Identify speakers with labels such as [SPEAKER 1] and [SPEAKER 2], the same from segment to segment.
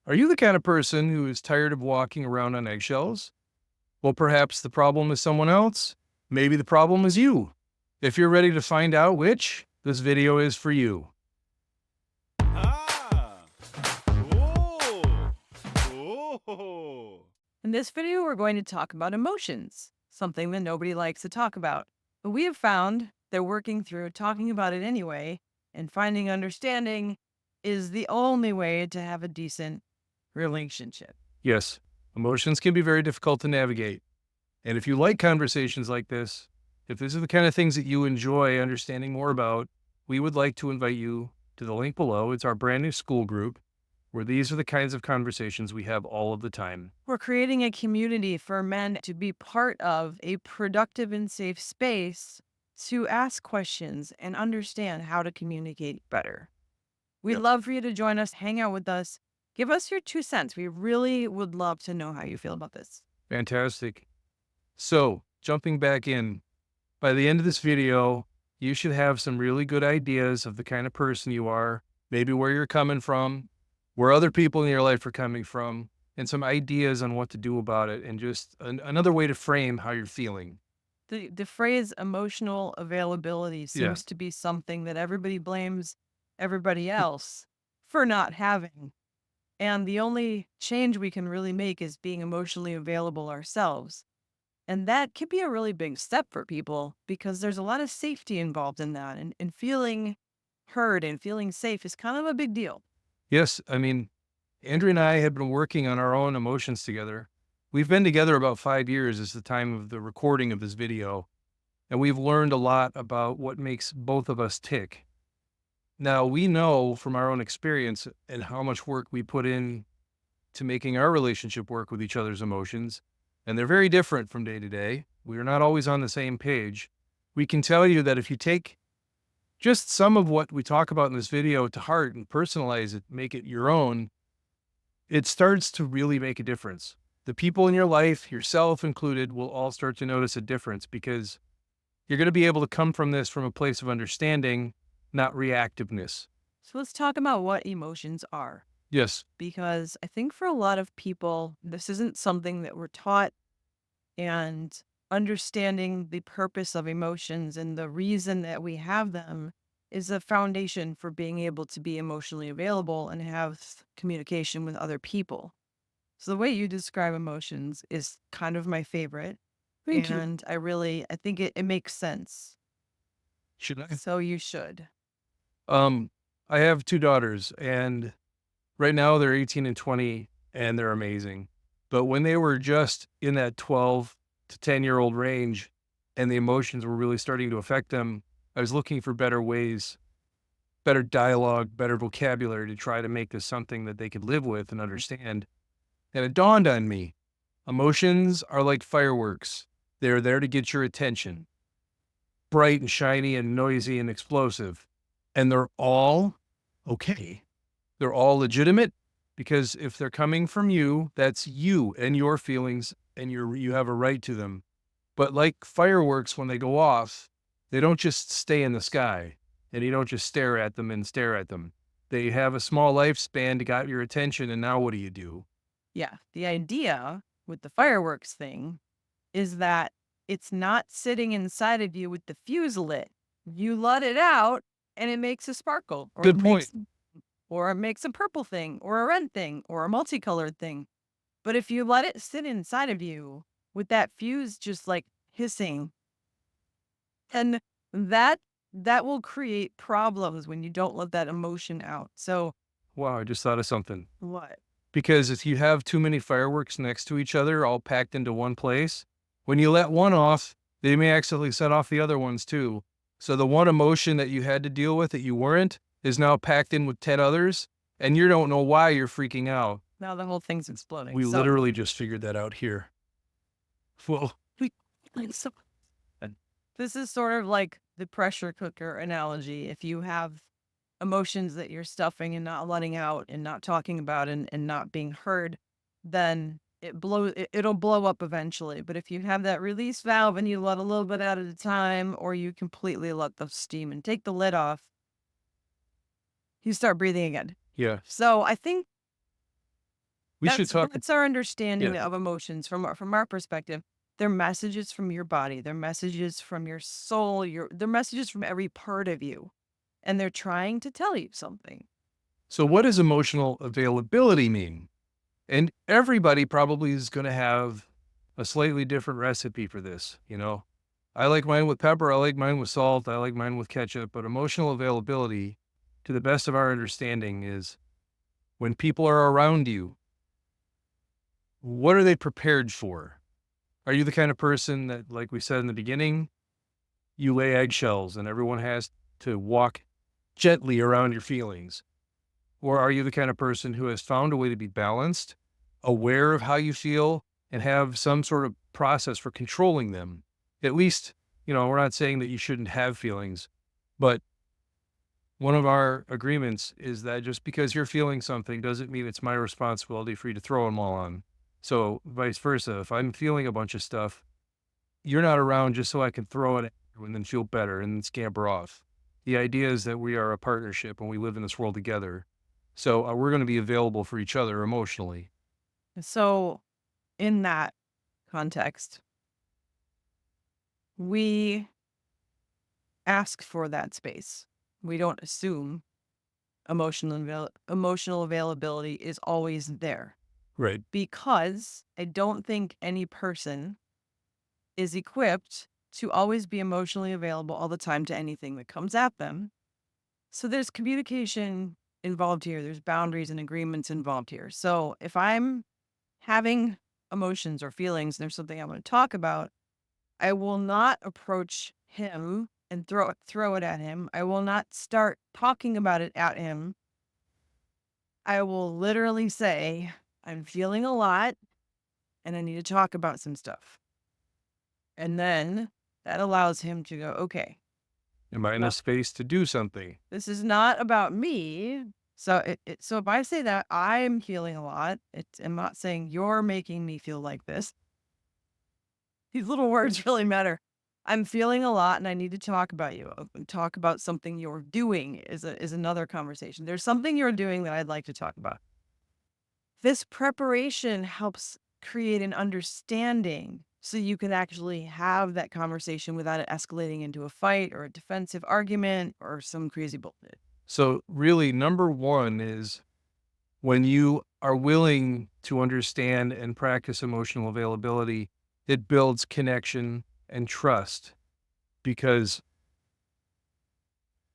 [SPEAKER 1] Are you the kind of person who is tired of walking around on eggshells? Well, perhaps the problem is someone else. Maybe the problem is you. If you're ready to find out which, this video is for you.
[SPEAKER 2] Ah! Oh! Oh!
[SPEAKER 3] In this video, we're going to talk about emotions, something that nobody likes to talk about. But we have found that working through talking about it anyway and finding understanding is the only way to have a decent relationship.
[SPEAKER 1] Yes, emotions can be very difficult to navigate. And if you like conversations like this, if these are the kind of things that you enjoy understanding more about, we would like to invite you to the link below. It's our brand new school group where these are the kinds of conversations we have all of the time.
[SPEAKER 3] We're creating a community for men to be part of a productive and safe space to ask questions and understand how to communicate better. We'd
[SPEAKER 1] Yep.
[SPEAKER 3] love for you to join us, hang out with us, give us your 2 cents. We really would love to know how you feel about this.
[SPEAKER 1] Fantastic. So, jumping back in, by the end of this video, you should have some really good ideas of the kind of person you are, maybe where you're coming from, where other people in your life are coming from, and some ideas on what to do about it, and just another way to frame how you're feeling.
[SPEAKER 3] The phrase emotional availability
[SPEAKER 1] Yeah.
[SPEAKER 3] seems to be something that everybody blames everybody else for not having. And the only change we can really make is being emotionally available ourselves. And that can be a really big step for people because there's a lot of safety involved in that. And feeling heard and feeling safe is kind of a big deal.
[SPEAKER 1] Yes. I mean, Andrea and I have been working on our own emotions together. We've been together about 5 years as the time of the recording of this video, and we've learned a lot about what makes both of us tick. Now, we know from our own experience and how much work we put in to making our relationship work with each other's emotions, and they're very different from day to day. We are not always on the same page. We can tell you that if you take just some of what we talk about in this video to heart and personalize it, make it your own, it starts to really make a difference. The people in your life, yourself included, will all start to notice a difference because you're going to be able to come from this from a place of understanding, not reactiveness.
[SPEAKER 3] So let's talk about what emotions are.
[SPEAKER 1] Yes.
[SPEAKER 3] Because I think for a lot of people, this isn't something that we're taught, and understanding the purpose of emotions and the reason that we have them is a foundation for being able to be emotionally available and have communication with other people. So the way you describe emotions is kind of my favorite.
[SPEAKER 1] Thank you.
[SPEAKER 3] And I think it makes sense.
[SPEAKER 1] Should I?
[SPEAKER 3] So you should.
[SPEAKER 1] Um, I have 2 daughters, and right now they're 18 and 20, and they're amazing. But when they were just in that 12 to 10-year-old range and the emotions were really starting to affect them, I was looking for better ways, better dialogue, better vocabulary to try to make this something that they could live with and understand. And it dawned on me, emotions are like fireworks. They're there to get your attention, bright and shiny and noisy and explosive. And they're all okay. They're all legitimate because if they're coming from you, that's you and your feelings, and you have a right to them. But like fireworks, when they go off, they don't just stay in the sky, and you don't just stare at them and stare at them. They have a small lifespan to got your attention, and now what do?
[SPEAKER 3] Yeah. The idea with the fireworks thing is that it's not sitting inside of you with the fuse lit. You let it out and it makes a sparkle,
[SPEAKER 1] Good point.
[SPEAKER 3] or it makes a purple thing or a red thing or a multicolored thing. But if you let it sit inside of you with that fuse just like hissing, and that will create problems when you don't let that emotion out. So
[SPEAKER 1] Wow, I just thought of something.
[SPEAKER 3] what?
[SPEAKER 1] Because if you have too many fireworks next to each other, all packed into one place, when you let one off, they may accidentally set off the other ones too. So the one emotion that you had to deal with that you weren't is now packed in with 10 others, and you don't know why you're freaking out.
[SPEAKER 3] Now the whole thing's exploding.
[SPEAKER 1] We
[SPEAKER 3] So
[SPEAKER 1] literally just figured that out here. Well,
[SPEAKER 3] like, so this is sort of like the pressure cooker analogy. If you have emotions that you're stuffing and not letting out and not talking about and not being heard, then it'll blow up eventually. But if you have that release valve and you let a little bit out at a time, or you completely let the steam and take the lid off, you start breathing again.
[SPEAKER 1] yeah.
[SPEAKER 3] So I think
[SPEAKER 1] We should talk.
[SPEAKER 3] That's our
[SPEAKER 1] Yeah.
[SPEAKER 3] understanding of emotions from our perspective. They're messages from your body, they're messages from your soul, they're messages from every part of you, and they're trying to tell you something.
[SPEAKER 1] So what does emotional availability mean? And everybody probably is going to have a slightly different recipe for this. I like mine with pepper. I like mine with salt. I like mine with ketchup. But emotional availability, to the best of our understanding, is when people are around you, what are they prepared for? Are you the kind of person that, like we said in the beginning, you lay eggshells and everyone has to walk gently around your feelings? Or are you the kind of person who has found a way to be balanced, aware of how you feel, and have some sort of process for controlling them? At least, we're not saying that you shouldn't have feelings, but one of our agreements is that just because you're feeling something doesn't mean it's my responsibility for you to throw them all on. So, vice versa, if I'm feeling a bunch of stuff, you're not around just so I can throw it at you and then feel better and then scamper off. The idea is that we are a partnership and we live in this world together. So we're going to be available for each other emotionally.
[SPEAKER 3] So, in that context, we ask for that space. We don't assume emotional availability is always there,
[SPEAKER 1] Right.
[SPEAKER 3] because I don't think any person is equipped to always be emotionally available all the time to anything that comes at them. So there's communication involved here. There's boundaries and agreements involved here. So if I'm having emotions or feelings and there's something I want to talk about, I will not approach him and throw it at him. I will not start talking about it at him. I will literally say, I'm feeling a lot and I need to talk about some stuff. And then that allows him to go, okay,
[SPEAKER 1] Am I in a
[SPEAKER 3] no,
[SPEAKER 1] space to do something?
[SPEAKER 3] this is not about me. So so if I say that I'm feeling a lot, I'm not saying you're making me feel like this. These little words really matter. I'm feeling a lot and I need to talk about you. Talk about something you're doing is another conversation. There's something you're doing that I'd like to talk about. This preparation helps create an understanding so you can actually have that conversation without it escalating into a fight or a defensive argument or some crazy bullshit.
[SPEAKER 1] So, really, number one is when you are willing to understand and practice emotional availability, it builds connection and trust because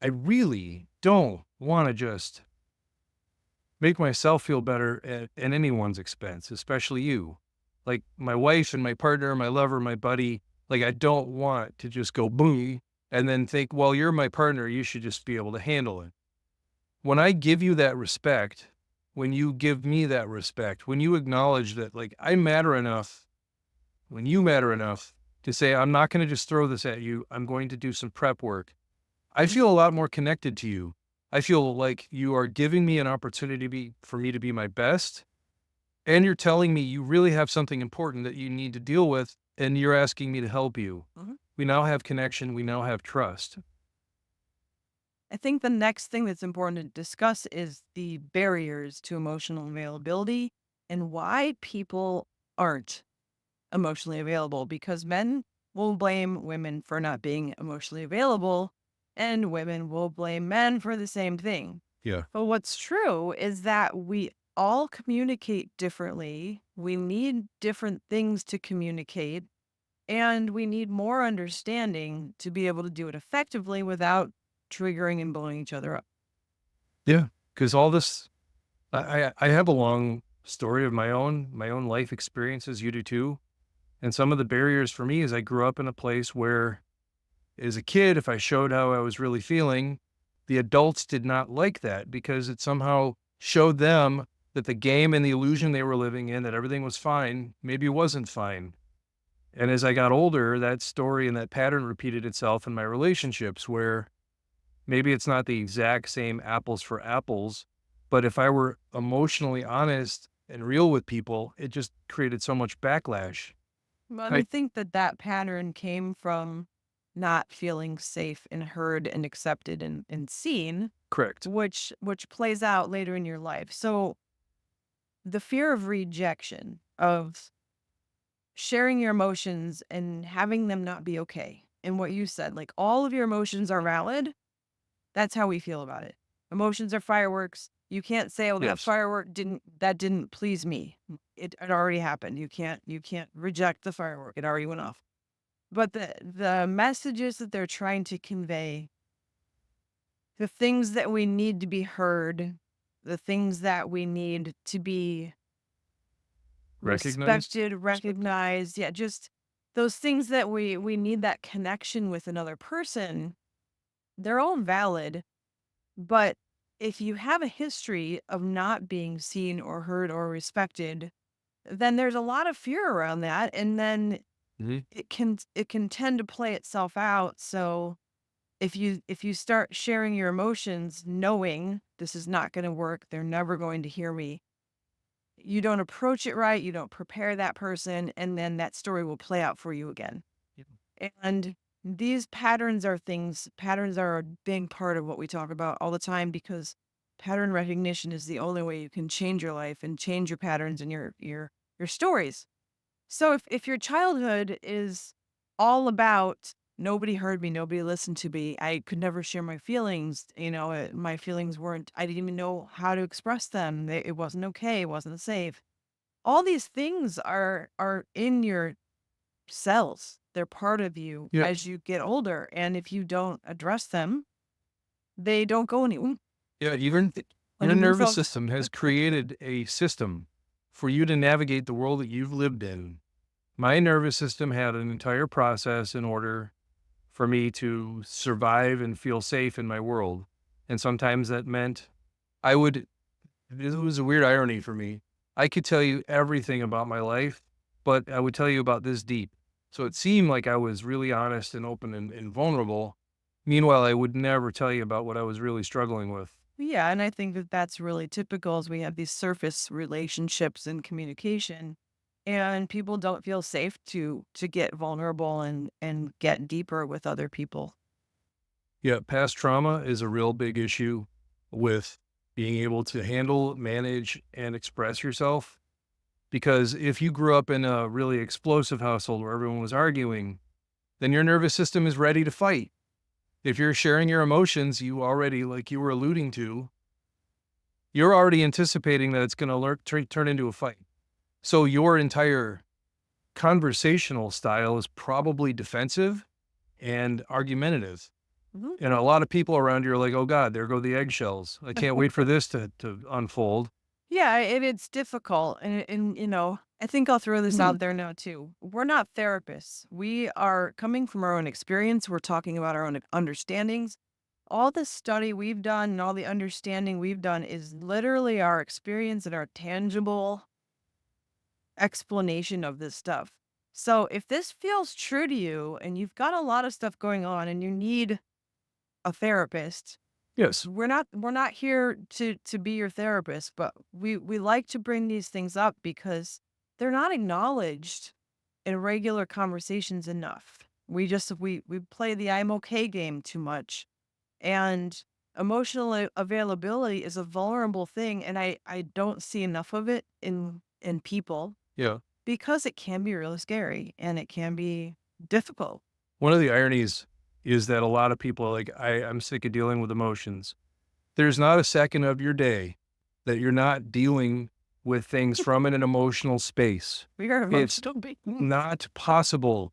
[SPEAKER 1] I really don't want to just make myself feel better at anyone's expense, especially you. Like my wife and my partner, my lover, my buddy, like I don't want to just go boom and then think, well, you're my partner. You should just be able to handle it. When I give you that respect, when you give me that respect, when you acknowledge that, like, I matter enough, when you matter enough to say, I'm not going to just throw this at you, I'm going to do some prep work. I feel a lot more connected to you. I feel like you are giving me an opportunity for me to be my best. And you're telling me you really have something important that you need to deal with. And you're asking me to help you.
[SPEAKER 3] Mhm.
[SPEAKER 1] We now have connection. We now have trust.
[SPEAKER 3] I think the next thing that's important to discuss is the barriers to emotional availability and why people aren't emotionally available, because men will blame women for not being emotionally available and women will blame men for the same thing.
[SPEAKER 1] Yeah.
[SPEAKER 3] But what's true is that we all communicate differently. We need different things to communicate, and we need more understanding to be able to do it effectively without triggering and blowing each other up.
[SPEAKER 1] Yeah. Because all this, I have a long story of my own life experiences. You do too. And some of the barriers for me is I grew up in a place where, as a kid, if I showed how I was really feeling, the adults did not like that because it somehow showed them that the game and the illusion they were living in, that everything was fine, maybe wasn't fine. And as I got older, that story and that pattern repeated itself in my relationships where maybe it's not the exact same apples for apples, but if I were emotionally honest and real with people, it just created so much backlash.
[SPEAKER 3] But I
[SPEAKER 1] I
[SPEAKER 3] think that that pattern came from not feeling safe and heard and accepted and seen,
[SPEAKER 1] correct.
[SPEAKER 3] which plays out later in your life. So the fear of rejection, of sharing your emotions and having them not be okay. And what you said, like all of your emotions are valid. That's how we feel about it. Emotions are fireworks. You can't say, "Oh, that
[SPEAKER 1] Yes.
[SPEAKER 3] firework didn't please me." It already happened. You can't reject the firework. It already went off. But the messages that they're trying to convey, the things that we need to be heard, the things that we need to be
[SPEAKER 1] Recognized?
[SPEAKER 3] respected, recognized, yeah, just those things that we need that connection with another person, they're all valid. But if you have a history of not being seen or heard or respected, then there's a lot of fear around that, and then
[SPEAKER 1] Mhm.
[SPEAKER 3] it can tend to play itself out. So if you start sharing your emotions knowing this is not going to work, they're never going to hear me, you don't approach it right, you don't prepare that person, and then that story will play out for you again.
[SPEAKER 1] Yeah.
[SPEAKER 3] And these patterns are a big part of what we talk about all the time, because pattern recognition is the only way you can change your life and change your patterns and your stories. So if your childhood is all about nobody heard me, nobody listened to me, I could never share my feelings, my feelings weren't, I didn't even know how to express them. It wasn't okay, it wasn't safe. All these things are in your cells. They're part of you
[SPEAKER 1] Yeah.
[SPEAKER 3] as you get older, and if you don't address them, they don't go anywhere.
[SPEAKER 1] Yeah. Even
[SPEAKER 3] When
[SPEAKER 1] your
[SPEAKER 3] you move
[SPEAKER 1] nervous
[SPEAKER 3] out,
[SPEAKER 1] system has created a system for you to navigate the world that you've lived in. My nervous system had an entire process in order for me to survive and feel safe in my world. And sometimes that meant I would, it was a weird irony for me. I could tell you everything about my life, but I would tell you about this deep. So it seemed like I was really honest and open and vulnerable. Meanwhile, I would never tell you about what I was really struggling with.
[SPEAKER 3] yeah, and I think that that's really typical as we have these surface relationships and communication, and people don't feel safe to get vulnerable and get deeper with other people.
[SPEAKER 1] Yeah, past trauma is a real big issue with being able to handle, manage, and express yourself. Because if you grew up in a really explosive household where everyone was arguing, then your nervous system is ready to fight. If you're sharing your emotions, you already, like you were alluding to, you're already anticipating that it's going to turn into a fight. So your entire conversational style is probably defensive and argumentative.
[SPEAKER 3] Mhm.
[SPEAKER 1] And a lot of people around you are like, oh God, there go the eggshells. I can't wait for this to unfold.
[SPEAKER 3] Yeah, and it's difficult, and I think I'll throw this out there now too. We're not therapists. We are coming from our own experience. We're talking about our own understandings. All the study we've done and all the understanding we've done is literally our experience and our tangible explanation of this stuff. So if this feels true to you and you've got a lot of stuff going on and you need a therapist,
[SPEAKER 1] Yes.
[SPEAKER 3] we're not here to be your therapist, but we like to bring these things up because they're not acknowledged in regular conversations enough. We play the I'm okay game too much, and emotional availability is a vulnerable thing, and I don't see enough of it in people,
[SPEAKER 1] Yeah.
[SPEAKER 3] because it can be really scary and it can be difficult.
[SPEAKER 1] One of the ironies is that a lot of people are like, I'm sick of dealing with emotions. There's not a second of your day that you're not dealing with things from an emotional space.
[SPEAKER 3] We are
[SPEAKER 1] It's
[SPEAKER 3] emotional beings.
[SPEAKER 1] not possible.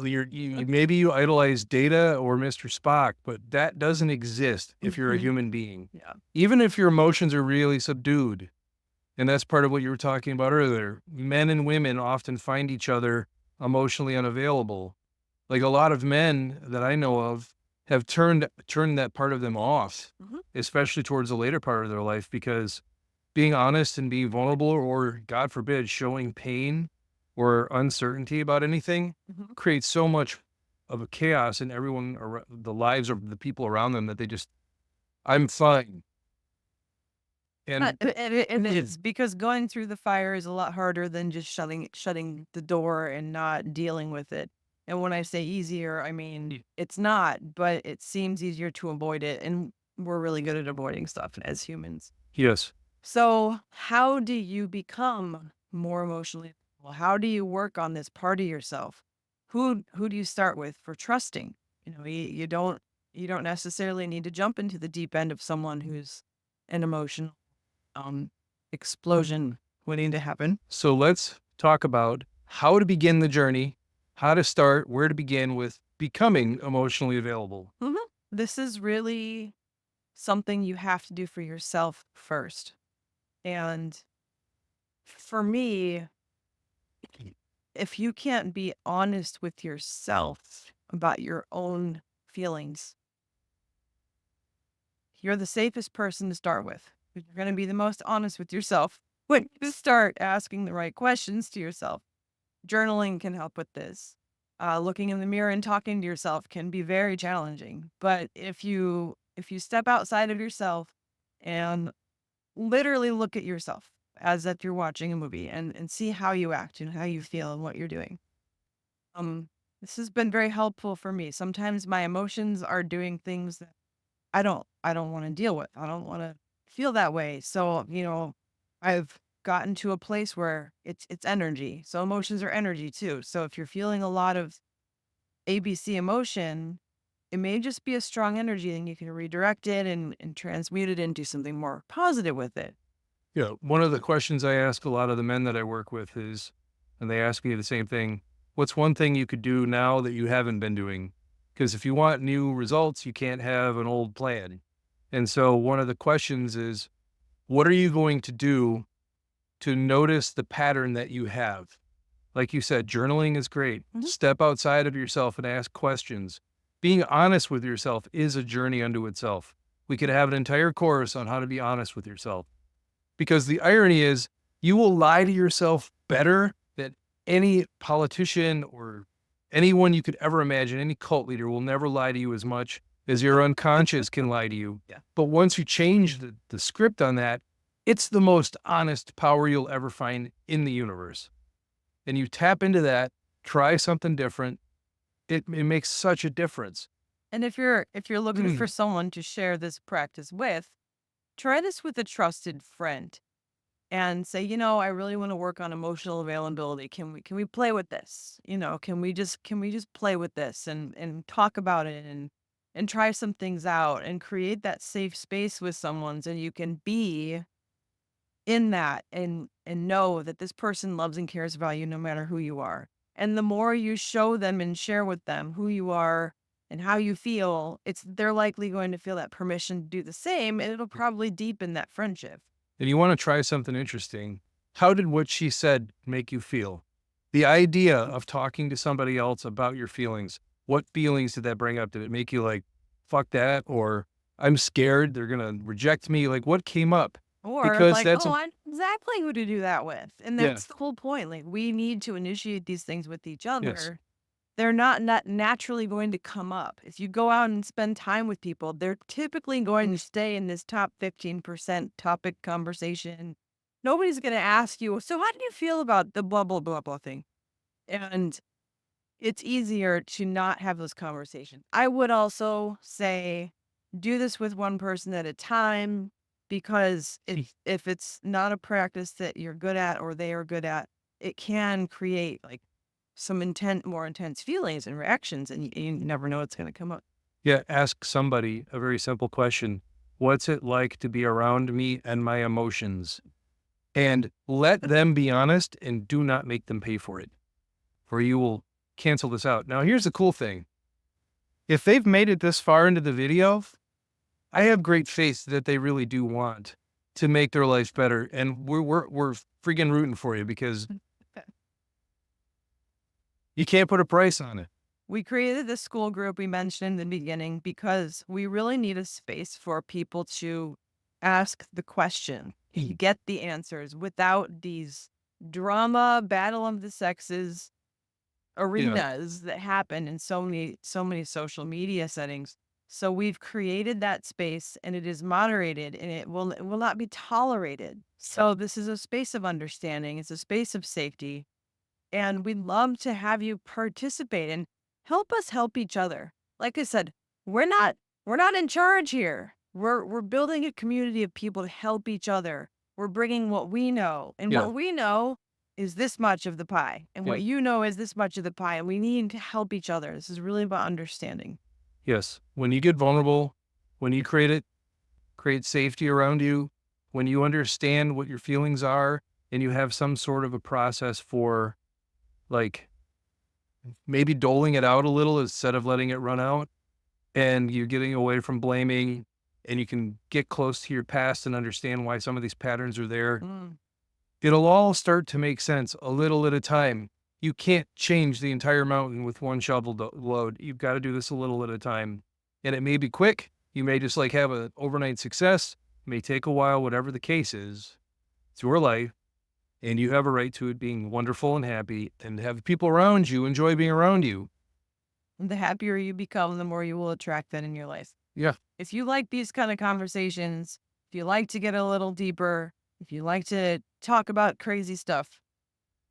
[SPEAKER 1] Maybe you idolize Data or Mr. Spock, but that doesn't exist if you're a
[SPEAKER 3] Mhm.
[SPEAKER 1] human being.
[SPEAKER 3] Yeah.
[SPEAKER 1] Even if your emotions are really subdued, and that's part of what you were talking about earlier. Men and women often find each other emotionally unavailable. Like a lot of men that I know of have turned that part of them off,
[SPEAKER 3] Mhm.
[SPEAKER 1] especially towards the later part of their life, because being honest and being vulnerable, or God forbid, showing pain or uncertainty about anything
[SPEAKER 3] Mhm.
[SPEAKER 1] creates so much of a chaos in the lives of the people around them that they just, I'm fine. And
[SPEAKER 3] It is, because going through the fire is a lot harder than just shutting the door and not dealing with it. And when I say easier, I mean it's not, but it seems easier to avoid it, and we're really good at avoiding stuff as humans.
[SPEAKER 1] yes.
[SPEAKER 3] So, how do you become more emotionally available? How do you work on this part of yourself? Who do you start with for trusting? You don't necessarily need to jump into the deep end of someone who's an emotional um explosion waiting to happen.
[SPEAKER 1] So let's talk about how to begin the journey, how to start, where to begin with becoming emotionally available.
[SPEAKER 3] Mhm. This is really something you have to do for yourself first. And for me, if you can't be honest with yourself about your own feelings, you're the safest person to start with. You're going to be the most honest with yourself when you start asking the right questions to yourself. Journaling can help with this. Looking in the mirror and talking to yourself can be very challenging. But if you step outside of yourself and literally look at yourself as if you're watching a movie and see how you act and how you feel and what you're doing. Um, this has been very helpful for me. Sometimes my emotions are doing things that I don't want to deal with. I don't want to feel that way. So, I've gotten to a place where it's energy. So emotions are energy too. So if you're feeling a lot of ABC emotion, it may just be a strong energy and you can redirect it and transmute it into something more positive with it.
[SPEAKER 1] Yeah. One of the questions I ask a lot of the men that I work with is, and they ask me the same thing, what's one thing you could do now that you haven't been doing? Because if you want new results, you can't have an old plan. And so one of the questions is, what are you going to do to notice the pattern that you have? Like you said, journaling is great.
[SPEAKER 3] Mhm.
[SPEAKER 1] Step outside of yourself and ask questions. Being honest with yourself is a journey unto itself. We could have an entire course on how to be honest with yourself. Because the irony is, you will lie to yourself better than any politician or anyone you could ever imagine. Any cult leader will never lie to you as much as your unconscious can lie to you.
[SPEAKER 3] Yeah.
[SPEAKER 1] But once you change the script on that, it's the most honest power you'll ever find in the universe. And you tap into that, try something different. It makes such a difference.
[SPEAKER 3] And if you're looking for someone to share this practice with, try this with a trusted friend and say, I really want to work on emotional availability. Can we play with this? Can we just play with this and talk about it and try some things out and create that safe space with someone so you can be in that and know that this person loves and cares about you no matter who you are. And the more you show them and share with them who you are and how you feel, they're likely going to feel that permission to do the same, and it'll probably deepen that friendship.
[SPEAKER 1] If you want to try something interesting, how did what she said make you feel? The idea of talking to somebody else about your feelings, what feelings did that bring up? Did it make you like, fuck that? Or I'm scared they're going to reject me? Like, what came up?
[SPEAKER 3] Or
[SPEAKER 1] Because
[SPEAKER 3] like,
[SPEAKER 1] that's
[SPEAKER 3] oh,
[SPEAKER 1] a,
[SPEAKER 3] I know exactly who to do that with. And
[SPEAKER 1] yeah,
[SPEAKER 3] that's the whole point. Like we need to initiate these things with each
[SPEAKER 1] yes.
[SPEAKER 3] other. They're not naturally going to come up. If you go out and spend time with people, they're typically going to stay in this top 15% topic conversation. Nobody's going to ask you, so how do you feel about the blah, blah, blah, blah thing? And it's easier to not have those conversations. I would also say do this with one person at a time because if it's not a practice that you're good at or they are good at, it can create like some more intense feelings and reactions, and you never know what's going to come up.
[SPEAKER 1] Yeah. Ask somebody a very simple question. What's it like to be around me and my emotions? And let them be honest and do not make them pay for it, or you will cancel this out. Now, here's the cool thing. If they've made it this far into the video, I have great faith that they really do want to make their life better, and we're freaking rooting for you because you can't put a price on it.
[SPEAKER 3] We created this school group we mentioned in the beginning because we really need a space for people to ask the question, get the answers without these drama, battle of the sexes
[SPEAKER 1] Yeah,
[SPEAKER 3] arenas that happen in so many social media settings. So we've created that space and it is moderated and it will not be tolerated. So this is a space of understanding. It's a space of safety and we'd love to have you participate and help us help each other. Like I said, we're not we're not in charge here. We're building a community of people to help each other. We're bringing what we know, and
[SPEAKER 1] Yeah.
[SPEAKER 3] what we know is this much of the pie, and
[SPEAKER 1] Yeah.
[SPEAKER 3] what you know is this much of the pie, and we need to help each other. This is really about understanding.
[SPEAKER 1] Yes. When you get vulnerable, when you create safety around you, when you understand what your feelings are and you have some sort of a process for like maybe doling it out a little instead of letting it run out, and you're getting away from blaming, and you can get close to your past and understand why some of these patterns are there,
[SPEAKER 3] Mm.
[SPEAKER 1] it'll all start to make sense a little at a time. You can't change the entire mountain with one shovel load. You've got to do this a little at a time. And it may be quick. You may just like have an overnight success. It may take a while, whatever the case is. It's your life. And you have a right to it being wonderful and happy and have people around you enjoy being around you.
[SPEAKER 3] The happier you become, the more you will attract that in your life.
[SPEAKER 1] Yeah.
[SPEAKER 3] If you like these kind of conversations, if you like to get a little deeper, if you like to talk about crazy stuff,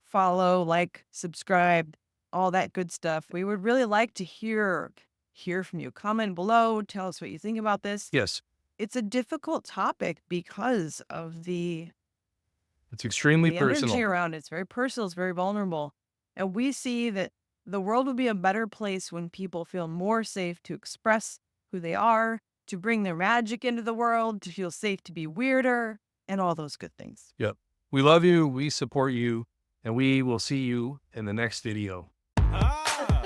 [SPEAKER 3] follow, like, subscribe, all that good stuff. We would really like to hear from you. Comment below, tell us what you think about this.
[SPEAKER 1] Yes.
[SPEAKER 3] It's a difficult topic because of
[SPEAKER 1] It's extremely
[SPEAKER 3] the energy
[SPEAKER 1] personal.
[SPEAKER 3] around it. It's very personal, it's very vulnerable. And we see that the world would be a better place when people feel more safe to express who they are, to bring their magic into the world, to feel safe to be weirder, and all those good things.
[SPEAKER 1] Yep. We love you. We support you. And we will see you in the next video.
[SPEAKER 2] Ah!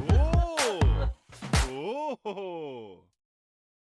[SPEAKER 2] Oh! Oh!